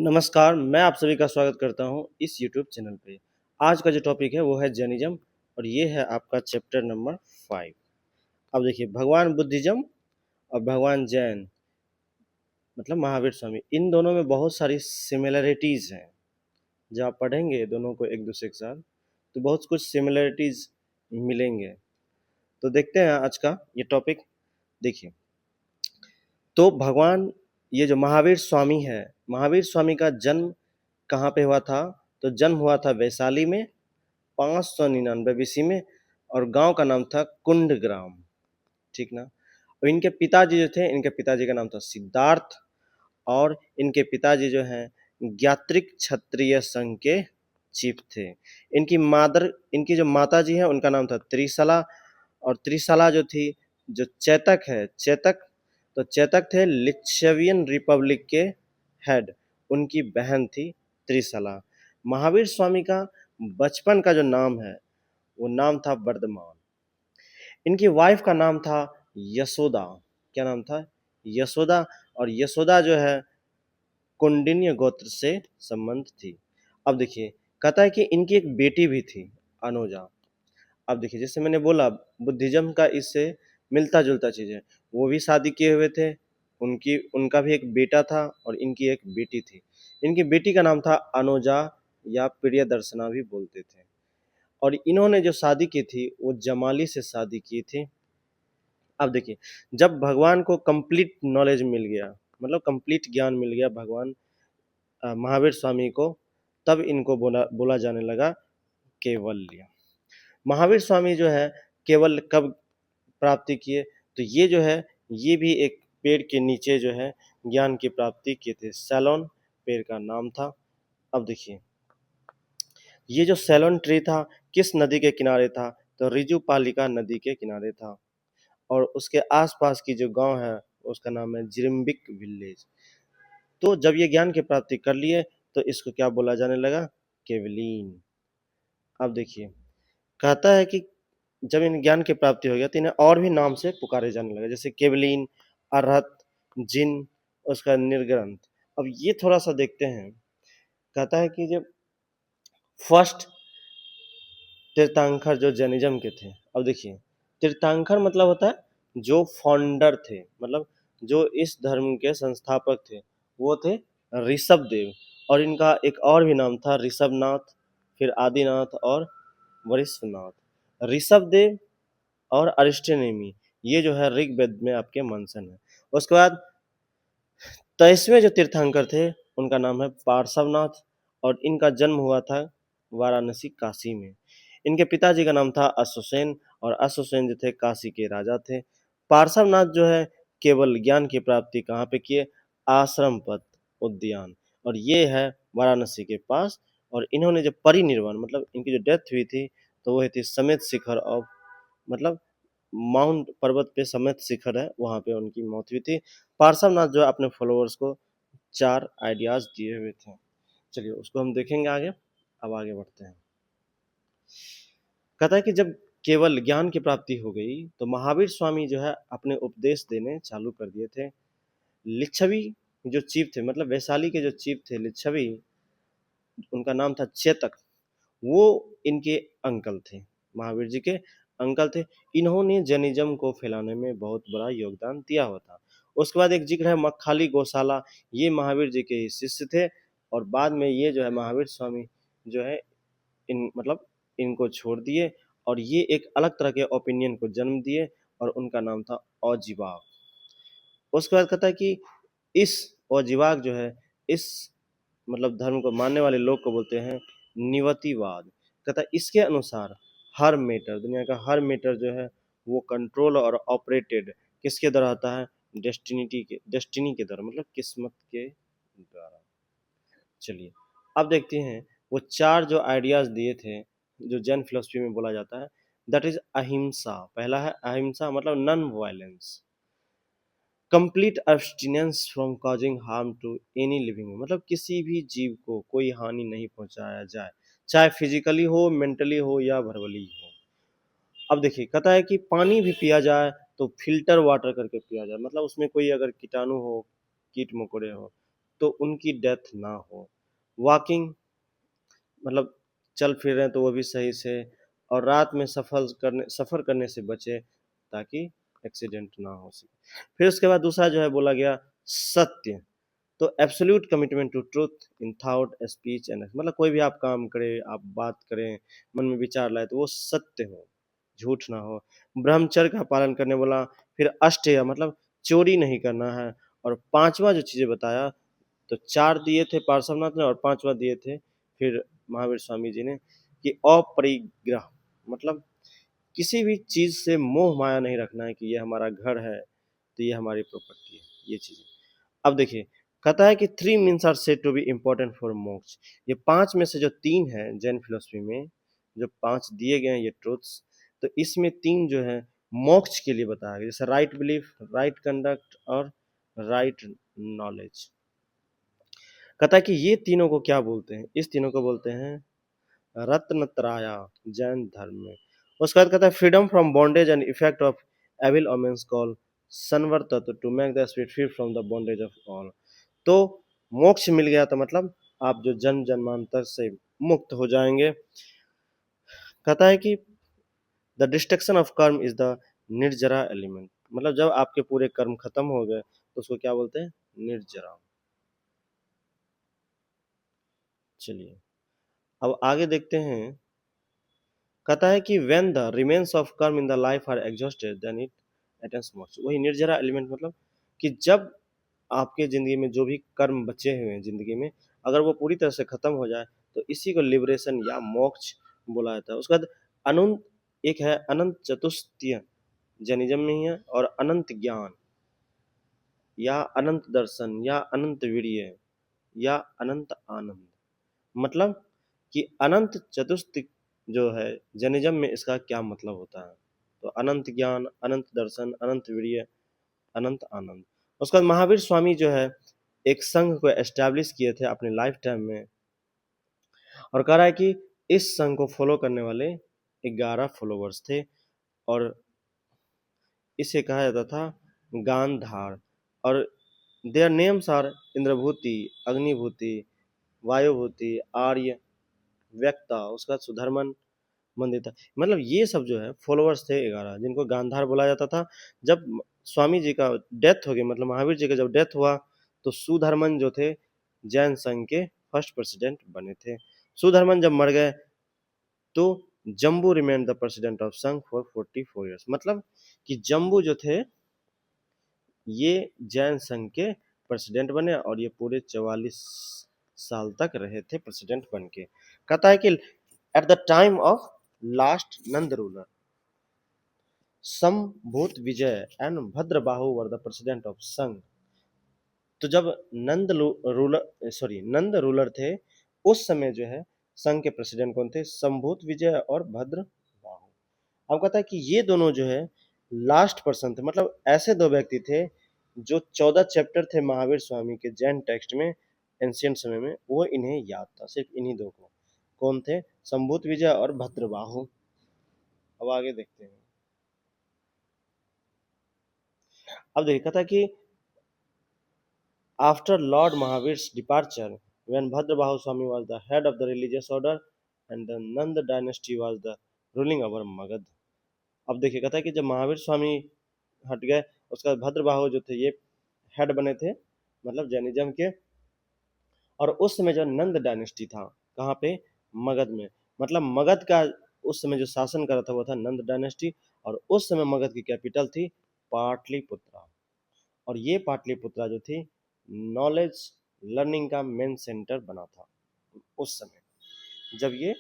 नमस्कार, मैं आप सभी का स्वागत करता हूँ इस यूट्यूब चैनल पे। आज का जो टॉपिक है वो है जैनिज़्म और ये है आपका चैप्टर नंबर 5। अब देखिए भगवान बुद्धिज़्म और भगवान जैन मतलब महावीर स्वामी, इन दोनों में बहुत सारी सिमिलैरिटीज़ हैं। जब आप पढ़ेंगे दोनों को एक-दूसरे के साथ तो बहुत कुछ सिमिलैरिटीज़ मिलेंगे। तो देखते हैं आज का ये टॉपिक। देखिए, तो भगवान ये जो महावीर स्वामी है, महावीर स्वामी का जन्म कहाँ पे हुआ था? तो जन्म हुआ था वैशाली में 599 बीसी में और गांव का नाम था कुंडग्राम। ठीक ना। और इनके पिताजी जो थे, इनके पिताजी का नाम था सिद्धार्थ और इनके पिताजी जो हैं ज्ञात्रिक क्षत्रिय संघ के चीफ थे। इनकी जो माता जी है उनका नाम था त्रिशला और त्रिशला जो थी, जो चेतक है, तो चेतक थे लिच्छवियन रिपब्लिक के हेड, उनकी बहन थी त्रिशला। महावीर स्वामी का बचपन का जो नाम है वो नाम था वर्धमान। इनकी वाइफ का नाम था यशोदा। क्या नाम था? यशोदा। और यशोदा जो है कौंडिन्य गोत्र से संबंध थी। अब देखिए, कहता है कि इनकी एक बेटी भी थी, अनुजा। अब देखिए, जैसे मैंने बोला बुद्धिज्म का इससे मिलता जुलता चीज है। वो भी शादी किए हुए थे, उनकी उनका भी एक बेटा था और इनकी एक बेटी थी। इनकी बेटी का नाम था अनुजा या प्रियदर्शना भी बोलते थे। और इन्होंने जो शादी की थी वो जमाली से शादी की थी। अब देखिए, जब भगवान को कंप्लीट नॉलेज मिल गया, मतलब कंप्लीट ज्ञान मिल गया भगवान महावीर स्वामी को, तब इनको बोला बोला जाने लगा केवल्य। महावीर स्वामी जो है केवल कब प्राप्ति किए? तो ये जो है ये भी एक पेड़ के नीचे जो है ज्ञान की प्राप्ति किए थे। सैलोन पेड़ का नाम था। अब देखिए, ये जो सैलोन ट्री था किस नदी के किनारे था? तो रिजुपालिका नदी के किनारे था। और उसके आसपास की जो गांव है उसका नाम है जिरिम्बिक विलेज। तो जब ये ज्ञान की प्राप्ति कर लिए तो इसको क्या बोला जाने लगा? केवलीन। अब देखिए, कहता है कि जब इन ज्ञान की प्राप्ति हो गया तो इन्हें और भी नाम से पुकारे जाने लगा, जैसे केवलीन, अरहत, जिन, उसका निर्ग्रंथ। अब ये थोड़ा सा देखते हैं। कहता है कि जब फर्स्ट तीर्थंकर जो जैनिज्म के थे, अब देखिए तीर्थंकर मतलब होता है जो फाउंडर थे, मतलब जो इस धर्म के संस्थापक थे वो थे ऋषभ देव। और इनका एक और भी नाम था ऋषभनाथ, फिर आदिनाथ और वरिष्ठनाथ। ऋषभ देव और अरिस्टोनेमी, ये जो है ऋग्वेद में आपके मेंशन है। उसके बाद 23वें जो तीर्थंकर थे उनका नाम है पार्श्वनाथ और इनका जन्म हुआ था वाराणसी काशी में। इनके पिताजी का नाम था अश्वसेन और अश्वसेन जो थे काशी के राजा थे। पार्श्वनाथ जो है केवल ज्ञान की प्राप्ति कहाँ पे किए? आश्रम पथ उद्यान, और ये है वाराणसी के पास। और इन्होंने जब परिनिर्वाण मतलब इनकी जो डेथ हुई थी तो वो हुई थी समेत शिखर ऑफ, मतलब माउंट पर्वत पे समेत शिखर है वहां पे उनकी मौत हुई थी। पार्श्वनाथ जो है अपने फॉलोअर्स को 4 आइडियाज दिए हुए थे। चलिए उसको हम देखेंगे आगे। अब आगे बढ़ते हैं। कहता है कि जब केवल ज्ञान की प्राप्ति हो गई तो महावीर स्वामी जो है अपने उपदेश देने चालू कर दिए थे। लिच्छवी जो चीफ थे, मतलब वैशाली के जो चीफ थे लिच्छवी, उनका नाम था चेतक, वो इनके अंकल थे, महावीर जी के अंकल थे। इन्होंने जैनिज्म को फैलाने में बहुत बड़ा योगदान दिया हुआ था। उसके बाद एक जिक्र है मक्खाली गौशाला, ये महावीर जी के ही शिष्य थे। और बाद में ये जो है महावीर स्वामी जो है इन मतलब इनको छोड़ दिए और ये एक अलग तरह के ओपिनियन को जन्म दिए और उनका नाम था औजिबाग। उसके बाद कहता है कि इस औजिबाग जो है इस मतलब धर्म को मानने वाले लोग को बोलते हैं निवतिवाद। कहता है इसके अनुसार हर मैटर, दुनिया का हर मैटर जो है वो कंट्रोल और ऑपरेटेड किसके द्वारा होता है? डेस्टिनी के द्वारा, मतलब किस्मत के द्वारा। चलिए अब देखते हैं वो 4 जो आइडियाज दिए थे जो जैन फिलोसफी में बोला जाता है, दैट इज अहिंसा। पहला है अहिंसा, मतलब non violence. Complete abstinence from causing harm to any living, मतलब किसी भी जीव को कोई हानि नहीं पहुंचाया जाए, चाहे फिजिकली हो, मेंटली हो या वर्बली हो। अब देखिए कहता है कि पानी भी पिया जाए तो फिल्टर वाटर करके पिया जाए, मतलब उसमें कोई अगर कीटाणु हो, कीट मकोड़े हो तो उनकी डेथ ना हो। वॉकिंग मतलब चल फिर रहे हैं तो वो भी सही से, और रात में सफ़र करने से बचे ताकि एक्सीडेंट ना हो सके। फिर उसके बाद दूसरा जो है बोला गया सत्य, तो absolute commitment to truth in thought speech and मतलब कोई भी आप काम करें, आप बात करें, मन में विचार लाए तो वो सत्य हो, झूठ ना हो। ब्रह्मचर्य का पालन करने बोला। फिर अष्टया मतलब चोरी नहीं करना है। और पांचवा जो चीजें बताया, तो चार दिए थे पार्श्वनाथ ने और पांचवा दिए थे फिर महावीर स्वामी जी ने कि अपरिग्रह मतलब किसी भी चीज से मोह माया नहीं रखना है कि ये हमारा घर है तो ये हमारी प्रॉपर्टी है, ये चीजें। अब देखिए, कहता है कि three means are said to be important for moksha. ये पांच में से जो तीन है जैन फिलोसफी में, जो पांच दिए गए हैं ये ट्रूथ्स, तो इसमें तीन जो है मोक्ष के लिए बताया गया, जैसे राइट बिलीफ, राइट कंडक्ट और राइट नॉलेज। कहता है कि ये तीनों को क्या बोलते हैं, इस तीनों को बोलते हैं रत्नत्राया जैन धर्म में। उसके बाद कहता है freedom from bondage and effect of evil omens call सनवर तत्व to make the spirit free from the bondage of all. तो मोक्ष मिल गया तो मतलब आप जो जन्म जन्मांतर से मुक्त हो जाएंगे। कहता है कि द डिस्ट्रक्शन ऑफ कर्म इज द निर्जरा एलिमेंट, मतलब जब आपके पूरे कर्म खत्म हो गए तो उसको क्या बोलते हैं, निर्जरा। चलिए अब आगे देखते हैं। कहता है कि when the remains of karma in the life are exhausted then it attains moksha. वही निर्जरा एलिमेंट मतलब कि जब आपके जिंदगी में जो भी कर्म बचे हुए हैं जिंदगी में, अगर वो पूरी तरह से खत्म हो जाए तो इसी को लिबरेशन या मोक्ष बोला जाता है। उसके बाद अनंत, एक है अनंत चतुष्टय जैनिज्म में ही है, और अनंत ज्ञान या अनंत दर्शन या अनंत वीर्य या अनंत आनंद, मतलब कि अनंत चतुष्ट जो है जैनिज्म में इसका क्या मतलब होता है, तो अनंत ज्ञान, अनंत दर्शन, अनंत वीर्य, अनंत आनंद। उसके बाद महावीर स्वामी जो है एक संघ को एस्टैब्लिश किए थे अपने लाइफ टाइम में, और कह रहा है कि इस संघ को फॉलो करने वाले 11 फॉलोवर्स थे, और इसे कहा जाता था गांधार। और their names are Indrabhuti, Agnibhuti, Vayubhuti, Arya, Vyakta, उसका बाद सुधर्मन, मंदिता, मतलब ये सब जो है फॉलोअर्स थे 11 जिनको गांधार बोला जाता था। जब स्वामी जी का डेथ हो गया, मतलब महावीर जी का जब डेथ हुआ, तो सुधर्मन जो थे जैन संघ के फर्स्ट प्रेसिडेंट बने थे। सुधर्मन जब मर गए तो Jambu remain the president of Sangha for 44 years, मतलब कि जम्बू जो थे ये जैन संघ के प्रेसिडेंट बने और ये पूरे 44 साल तक रहे थे प्रेसिडेंट बन के। कहता है कि at the time of last Nanda ruler Sambhut Vijay and Bhadrabahu were the president of Sangh. तो जब नंद रूलर थे, उस समय जो है संघ के प्रेसिडेंट कौन थे, संभूत विजय और भद्रबाहु। अब कहता है कि ये दोनों जो है लास्ट पर्सन थे, मतलब ऐसे दो व्यक्ति थे जो 14 चैप्टर थे महावीर स्वामी के जैन टेक्स्ट में एंशियंट समय में, वो इन्हें याद था, सिर्फ इन्हीं दो को। कौन थे, संभूत विजय और भद्रबाहु। अब आगे देखते हैं। अब देखिए, कहता है कि after lord Mahavir's departure, when Bhadrabahu Swami was the head of the religious order and the Nand dynasty was the ruling over Magध। अब देखिए, कहता है कि जब महावीर स्वामी हट गए, उसका भद्रबाहु जो थे ये हेड बने थे, मतलब जैनिज्म के। और उस समय जो नंद डायनेस्टी था, कहाँ पे, मगध में, मतलब मगध का उस समय जो शासन कर रहा था वो था नंद डायनेस्टी। और उस समय मगध की कैपिटल थी पाटलिपुत्रा। और ये पाटलिपुत्रा जो थी नॉलेज लर्निंग का मेन सेंटर बना था उस समय जब ये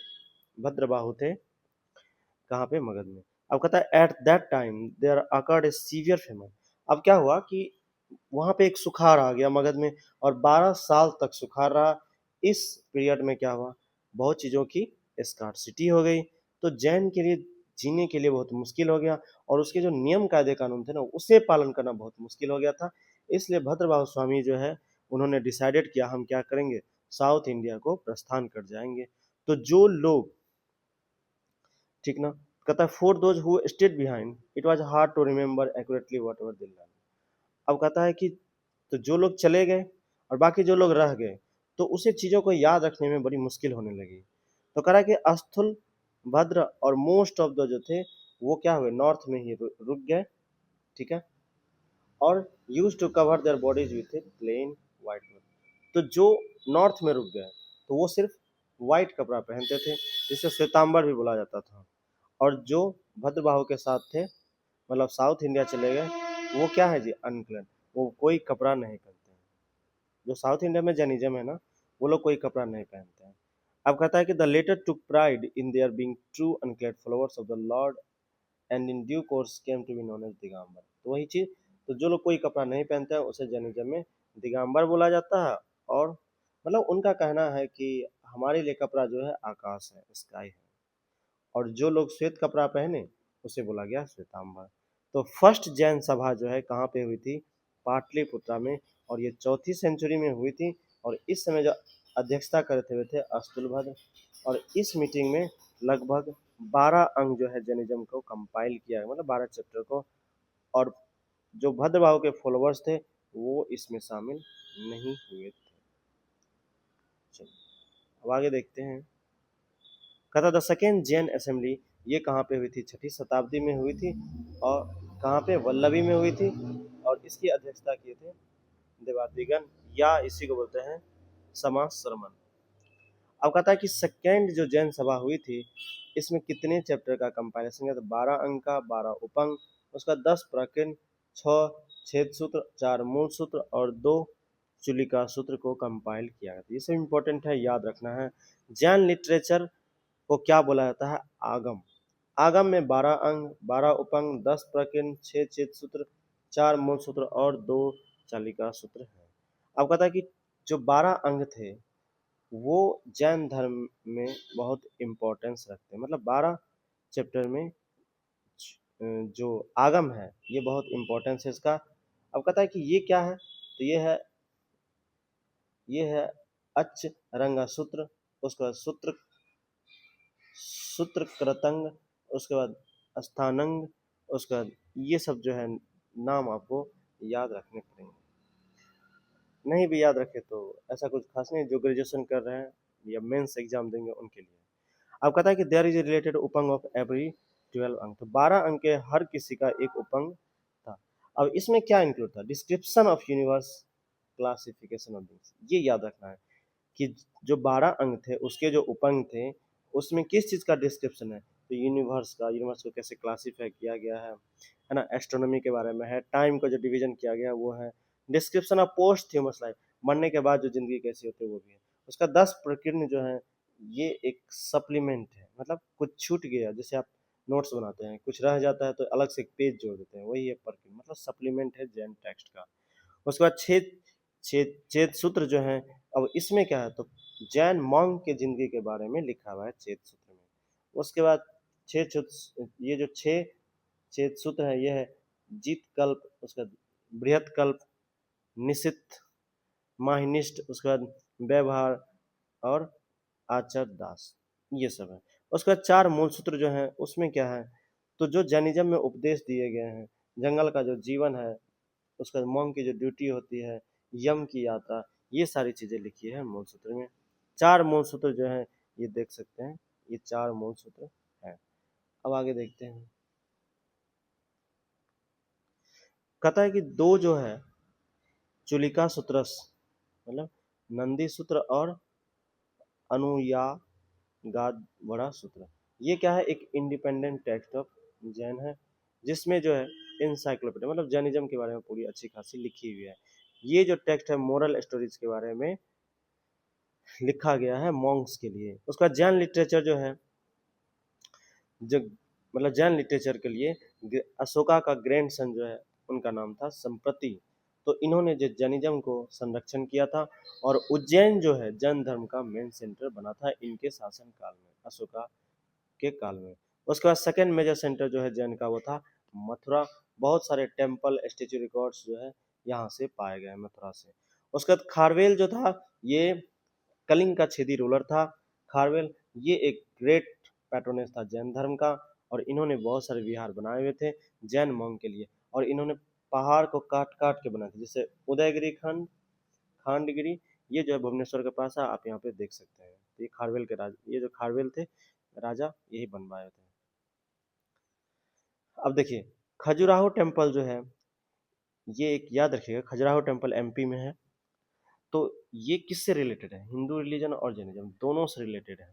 भद्रबाहु थे, कहाँ पे, मगध में। अब कहता है at that time there occurred a severe famine. अब क्या हुआ कि वहां पे एक सुखाड़ आ गया मगध में, और 12 साल तक सुखाड़ रहा। इस पीरियड में क्या हुआ, बहुत चीजों की स्कार्सिटी हो गई, तो जैन के लिए जीने के लिए बहुत मुश्किल हो गया, और उसके जो नियम कायदे कानून थे ना उसे पालन करना बहुत मुश्किल हो गया था। इसलिए भद्रबाहु स्वामी जो है उन्होंने डिसाइडेड किया हम क्या करेंगे, साउथ इंडिया को प्रस्थान कर जाएंगे। तो जो लोग, ठीक ना, कहता है for those who stayed behind it was hard to remember accurately whatever they learn. अब कहता है कि तो जो लोग चले गए, और बाकी जो लोग रह गए तो उसे चीज़ों को याद रखने में बड़ी मुश्किल होने लगी। तो कह रहा है कि अस्थुल, भद्र और मोस्ट ऑफ द जो थे वो क्या हुए, नॉर्थ में ही रुक गए, ठीक है, और use to cover their bodies with a plain white cloth. तो जो नॉर्थ में रुक गए तो वो सिर्फ वाइट कपड़ा पहनते थे, जिसे श्वेतांबर भी बोला जाता था। और जो भद्रबाहु के साथ थे, मतलब साउथ इंडिया चले गए, वो क्या है जी, अनक्लेड, वो कोई कपड़ा नहीं पहनते हैं। जो साउथ इंडिया में जैनिज्म है ना, वो लोग कोई कपड़ा नहीं पहनते हैं। अब कहता है कि the latter took pride in their being true unclad followers of the lord and in due course came to be known as Digambar. तो वही चीज, तो जो लोग कोई कपड़ा नहीं पहनते हैं उसे जैनिज्म में दिगंबर बोला जाता है। और मतलब उनका कहना है कि हमारे लिए कपड़ा जो है आकाश है, स्काई है, और जो लोग श्वेत कपड़ा पहने उसे बोला गया श्वेतांबर। तो फर्स्ट जैन सभा जो है कहाँ पे हुई थी, पाटलिपुत्रा में, और ये 4वीं सेंचुरी में हुई थी। और इस समय जो अध्यक्षता करते हुए थे अस्तुलभद्र। और इस मीटिंग में लगभग 12 अंग जो है जैनिज्म को कंपाइल किया गया, मतलब 12 चैप्टर को। और जो भद्रबाहु के फॉलोअर्स थे वो इसमें शामिल नहीं हुए थे। चलिए अब आगे देखते हैं। कहता द सेकेंड जैन असेंबली, ये कहाँ पे हुई थी, 6वीं शताब्दी में हुई थी। और कहाँ पे, वल्लभी में हुई थी। और इसकी अध्यक्षता किए थे देवादिगन, या इसी को बोलते हैं समाज शर्मन। अब कहता है कि सेकेंड जो जैन सभा हुई थी, इसमें कितने चैप्टर का कंपाइलेशन किया, तो 12 अंक का, 12 उपंग, उसका 10 प्रकीर्ण, 6 छेद सूत्र, 4 मूल सूत्र और 2 चुलिका सूत्र को कंपाइल किया गया। ये सब इंपॉर्टेंट है, याद रखना है। जैन लिटरेचर को क्या बोला जाता है, आगम। आगम में 12 अंग, 12 उपंग, 10 प्रकीर्ण, 6 छेद सूत्र, 4 मूल सूत्र और 2 चालिका सूत्र है। अब कहता है कि जो 12 अंग थे वो जैन धर्म में बहुत इम्पोर्टेंस रखते हैं, मतलब 12 चैप्टर में जो आगम है ये बहुत इम्पोर्टेंस है इसका। अब कहता है कि ये क्या है, तो ये है अच रंगा सूत्र, उसके बाद सूत्र, सूत्र कृतंग, उसके बाद स्थानंग, उसके बाद ये सब जो है नाम आपको याद रखने पड़ेंगे। नहीं भी याद रखे तो ऐसा कुछ खास नहीं, जो ग्रेजुएशन कर रहे हैं या मेंस एग्जाम देंगे उनके लिए। अब कहता है कि there is related Upang of every 12 अंक, तो 12 अंक के हर किसी का एक उपंग था। अब इसमें क्या इंक्लूड था, description of universe, classification of things, ये याद रखना है कि जो 12 अंक थे उसके जो उपंग थे उसमें किस चीज़ का डिस्क्रिप्शन है, तो यूनिवर्स का, यूनिवर्स को कैसे क्लासीफाई किया गया है ना, एस्ट्रोनॉमी के बारे में है, टाइम का जो डिवीजन किया गया वो है, description of post humus life, मरने के बाद जो जिंदगी कैसी होती है वो भी है। उसका 10 प्रकीर्ण जो है ये एक सप्लीमेंट है, मतलब कुछ छूट गया, जैसे आप नोट्स बनाते हैं कुछ रह जाता है तो अलग से एक पेज जोड़ देते हैं, वही है प्रकीर्ण, मतलब सप्लीमेंट है जैन टेक्स्ट का। उसके बाद छेद, छेद सूत्र जो है, अब इसमें क्या है, तो जैन मॉन्क के जिंदगी के बारे में लिखा हुआ है छेद सूत्र में। उसके बाद छह सूत्र, ये जो 6 छेद सूत्र है ये है जीत कल्प, उसका बृहत कल्प, निशित, माहिनिष्ठ, उसके बाद व्यवहार और आचर दास, ये सब है। उसके बाद 4 मूल सूत्र जो है उसमें क्या है, तो जो जैनिज्म में उपदेश दिए गए हैं, जंगल का जो जीवन है, उसका मॉन्क की जो ड्यूटी होती है, यम की यात्रा, ये सारी चीजें लिखी है मूल सूत्र में। 4 मूल सूत्र जो है ये देख सकते हैं, ये 4 मूल सूत्र है। अब आगे देखते हैं। कहता है कि 2 जो है चुलिका सूत्रस, मतलब नंदी सूत्र और अनुयागाद्वरा सूत्र, ये क्या है, एक इंडिपेंडेंट टेक्स्ट ऑफ जैन है, जिसमें जो है इंसाइक्लोपीडिया, मतलब जैनिज्म के बारे में पूरी अच्छी खासी लिखी हुई है। ये जो टेक्स्ट है मोरल स्टोरीज के बारे में लिखा गया है मॉन्क्स के लिए। उसका जैन लिटरेचर जो है, जो मतलब जैन लिटरेचर के लिए अशोका का ग्रैंड सन जो है उनका नाम था संप्रति। तो इन्होंने जो जैनिज्म को संरक्षण किया था, और उज्जैन जो है जैन धर्म का मेन सेंटर बना था इनके शासन काल में, अशोका के काल में। उसके बाद सेकेंड मेजर सेंटर जो है जैन का वो था मथुरा। बहुत सारे टेम्पल, स्टेचू रिकॉर्ड्स जो है यहाँ से पाए गए मथुरा से। उसके बाद खारवेल जो था ये कलिंग का छेदी रूलर था। खारवेल ये एक ग्रेट पैट्रोनेस था जैन धर्म का, और इन्होंने बहुत सारे विहार बनाए हुए थे जैन मॉन्क के लिए। और इन्होंने पहाड़ को काट काट के बनाए थे, जैसे उदयगिरी खंड, खांडगिरी, ये जो है भुवनेश्वर के पास है, आप यहाँ पे देख सकते हैं। तो ये खारवेल के राजा, ये जो खारवेल थे राजा, यही बनवाए थे। अब देखिए खजुराहो टेम्पल जो है, ये एक याद रखिएगा, खजुराहो टेम्पल एमपी में है। तो ये किससे रिलेटेड है? हिंदू रिलीजन और जैनिज्म दोनों से रिलेटेड है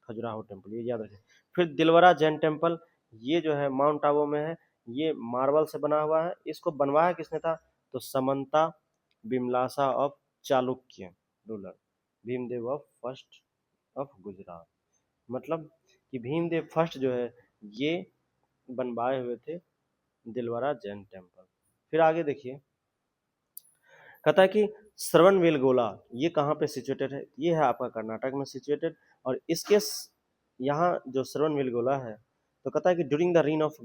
खजुराहो टेम्पल, ये याद रखें। फिर दिलवरा जैन टेम्पल, ये जो है माउंट आबू में है, ये मार्बल से बना हुआ है। इसको बनवाया किसने था? तो समंता बिमलासा of Chalukya ruler, Bhimdev of first of Gujarat. मतलब कि भीमदेव फर्स्ट जो है ये बनवाए हुए थे दिलवरा जैन टेम्पल। फिर आगे देखिए, कहता है कि श्रवणबेलगोला ये कहाँ पे सिचुएटेड है? ये है आपका कर्नाटक में सिचुएटेड। और इसके यहाँ जो श्रवणबेलगोला है, तो कहता है कि during the reign of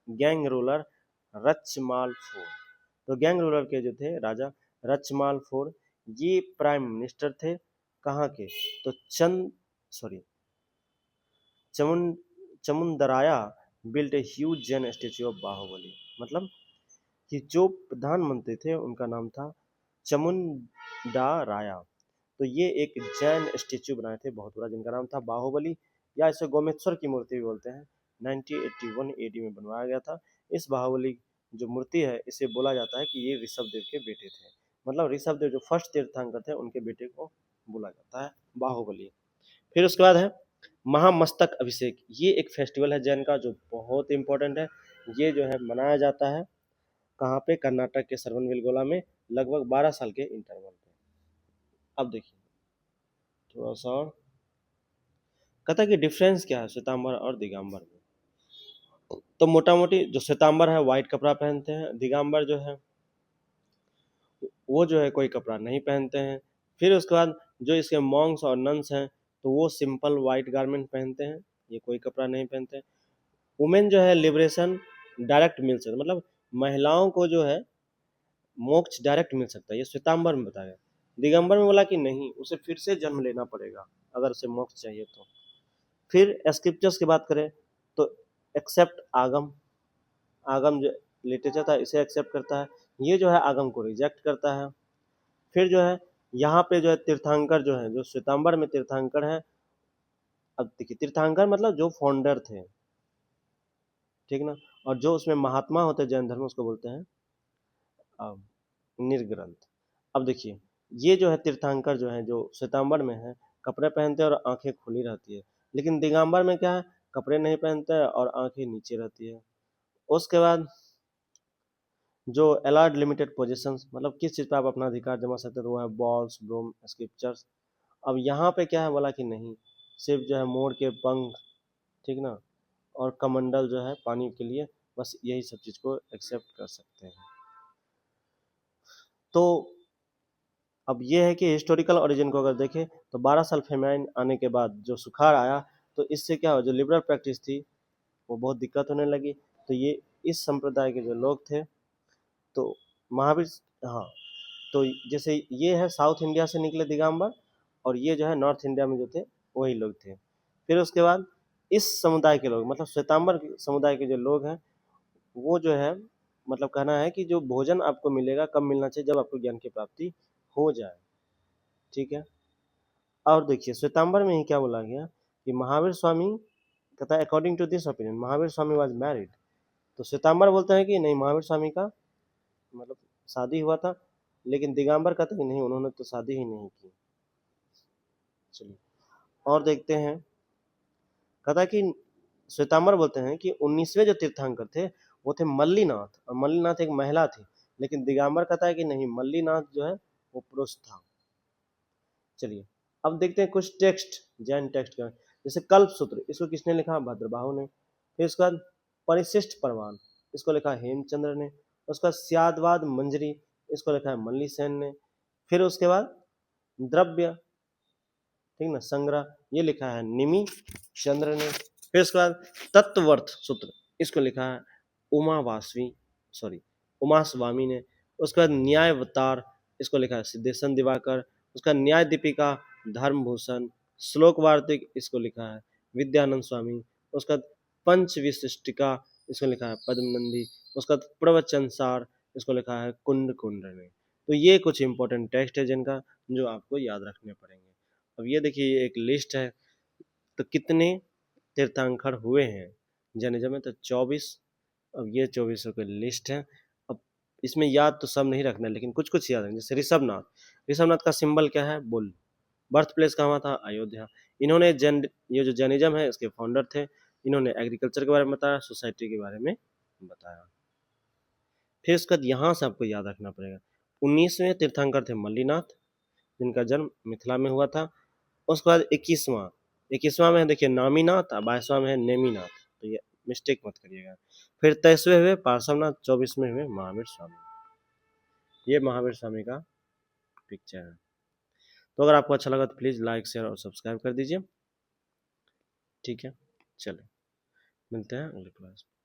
Ganga ruler Rachmal four, तो गैंग रूलर के जो थे राजा रचमाल फोर, ये प्राइम मिनिस्टर थे कहाँ के? तो चमुन Chamundaraya built a huge Jain statue of Bahubali. मतलब कि जो प्रधानमंत्री थे उनका नाम था चमुंडा राया। तो ये एक जैन स्टेच्यू बनाए थे बहुत बड़ा, जिनका नाम था बाहुबली, या इसे गोमेश्वर की मूर्ति भी बोलते हैं। 1981 एडी में बनवाया गया था। इस बाहुबली जो मूर्ति है, इसे बोला जाता है कि ये ऋषभदेव के बेटे थे। मतलब ऋषभदेव जो फर्स्ट तीर्थंकर थे, उनके बेटे को बोला जाता है बाहुबली। फिर उसके बाद है महामस्तक अभिषेक, ये एक फेस्टिवल है जैन का जो बहुत इंपॉर्टेंट है। ये जो है मनाया जाता है कहाँ पे? कर्नाटक के श्रवणबेलगोला में, लगभग 12 साल के इंटरवल पे। अब देखिए थोड़ा सा और, कहता है कि डिफरेंस क्या है श्वेतांबर और दिगंबर में। तो मोटा मोटी जो श्वेतांबर है व्हाइट कपड़ा पहनते हैं, दिगंबर जो है वो जो है कोई कपड़ा नहीं पहनते हैं। फिर उसके बाद जो इसके मॉन्क्स और नन्स हैं, तो वो सिंपल वाइट गारमेंट पहनते हैं, ये कोई कपड़ा नहीं पहनते। वुमेन जो है लिबरेशन डायरेक्ट मिल सकता, मतलब महिलाओं को जो है मोक्ष डायरेक्ट मिल सकता है, ये श्वेतांबर में बताया। दिगंबर में बोला कि नहीं, उसे फिर से जन्म लेना पड़ेगा अगर उसे मोक्ष चाहिए तो। फिर स्क्रिप्चर्स की बात करें तो एक्सेप्ट आगम, आगम जो लिटरेचर था इसे एक्सेप्ट करता है, ये जो है आगम को रिजेक्ट करता है। फिर जो है यहाँ पे जो है तीर्थंकर जो है, जो श्वेतांबर में तीर्थंकर है, अब देखिए तीर्थंकर मतलब जो फाउंडर थे, ठीक ना, और जो उसमें महात्मा होते हैं जैन धर्म, उसको बोलते हैं निर्ग्रंथ। अब देखिए ये जो है तीर्थंकर जो है, जो श्वेतांबर में है कपड़े पहनते हैं और आंखें खुली रहती है, लेकिन दिगंबर में क्या है? कपड़े नहीं पहनते हैं और आंखें नीचे रहती है। उसके बाद जो अलाउड लिमिटेड पोजीशंस, मतलब किस चीज़ पे आप अपना अधिकार जमा सकते हैं, तो वो है बॉल्स, ब्रूम, स्क्रिप्चर्स। अब यहाँ पे क्या है? बोला कि नहीं, सिर्फ जो है मोर के पंख, ठीक ना, और कमंडल जो है पानी के लिए, बस यही सब चीज़ को एक्सेप्ट कर सकते हैं। तो अब ये है कि हिस्टोरिकल ओरिजिन को अगर देखें तो 12 साल फेमाइन आने के बाद जो सुखाड़ आया, तो इससे क्या हो, जो लिबरल प्रैक्टिस थी वो बहुत दिक्कत होने लगी। तो ये इस संप्रदाय के जो लोग थे, तो महावीर, हाँ, तो जैसे ये है साउथ इंडिया से निकले दिगंबर, और ये जो है नॉर्थ इंडिया में जो थे वही लोग थे। फिर उसके बाद इस समुदाय के लोग, मतलब श्वेतांबर समुदाय के जो लोग हैं, वो जो है मतलब कहना है कि जो भोजन आपको मिलेगा कब मिलना चाहिए? जब आपको ज्ञान की प्राप्ति हो जाए, ठीक है। और देखिए श्वेतांबर में ही क्या बोला गया कि महावीर स्वामी, कहता है according to this opinion Mahavir Swami was married. तो श्वेतांबर बोलते हैं कि नहीं, महावीर स्वामी का मतलब शादी हुआ था, लेकिन दिगंबर कहते हैं कि नहीं, उन्होंने तो शादी ही नहीं की। चलिए और देखते हैं, कहता है कि श्वेतांबर बोलते हैं कि 19वें जो तीर्थंकर थे वो थे मल्लीनाथ, और मल्लीनाथ एक महिला थी, लेकिन दिगंबर कहता है कि नहीं, मल्लीनाथ जो है वो पुरुष था। चलिए अब देखते हैं कुछ टेक्स्ट, जैन टेक्स्ट का, जैसे कल्प सूत्र, इसको किसने लिखा? भद्रबाहु ने। फिर उसके बाद परिशिष्ट प्रमाण, इसको लिखा हेमचंद्र ने। उसके बाद स्यादवाद मंजरी, इसको लिखा है मल्ली सेन ने। फिर उसके बाद द्रव्य, ठीक ना, संग्रह, ये लिखा है निमि चंद्र ने। फिर उसके बाद तत्वर्थ सूत्र, इसको लिखा है उमा स्वामी ने। उसके बाद न्याय अवतार, इसको लिखा है सिद्धेशन दिवाकर। उसका न्याय दीपिका धर्म भूषण। श्लोक वार्तिक, इसको लिखा है विद्यानंद स्वामी। उसका पंच विशिष्टिका, इसको लिखा है पद्मनंदी। उसका प्रवचन सार, इसको लिखा है कुंड कुंड ने। तो ये कुछ इंपॉर्टेंट टेक्स्ट है जिनका जो आपको याद रखने पड़ेंगे। अब ये देखिए ये एक लिस्ट है, तो कितने तीर्थंकर हुए हैं जैनिज्म में, तो 24। अब ये 24 की लिस्ट है। अब इसमें याद तो सब नहीं रखना है, लेकिन कुछ कुछ याद है, जैसे ऋषभनाथ का सिंबल क्या है, बुल। बर्थ प्लेस कहाँ था, अयोध्या। इन्होंने ये जो जैनिज्म है इसके फाउंडर थे। इन्होंने एग्रीकल्चर के बारे में बताया, सोसाइटी के बारे में बताया। फिर उसके बाद यहाँ से आपको याद रखना पड़ेगा, 19वें तीर्थंकर थे मल्लीनाथ, जिनका जन्म मिथिला में हुआ था। उसके बाद 21वां में देखिए नामीनाथ, 22वां में है नेमीनाथ, तो ये मिस्टेक मत करिएगा। फिर 23वें हुए पार्श्वनाथ, 24वें हुए महावीर स्वामी। ये महावीर स्वामी का पिक्चर है। तो अगर आपको अच्छा लगा तो प्लीज़ लाइक शेयर और सब्सक्राइब कर दीजिए। ठीक है, चलिए मिलते हैं अगले क्लास में।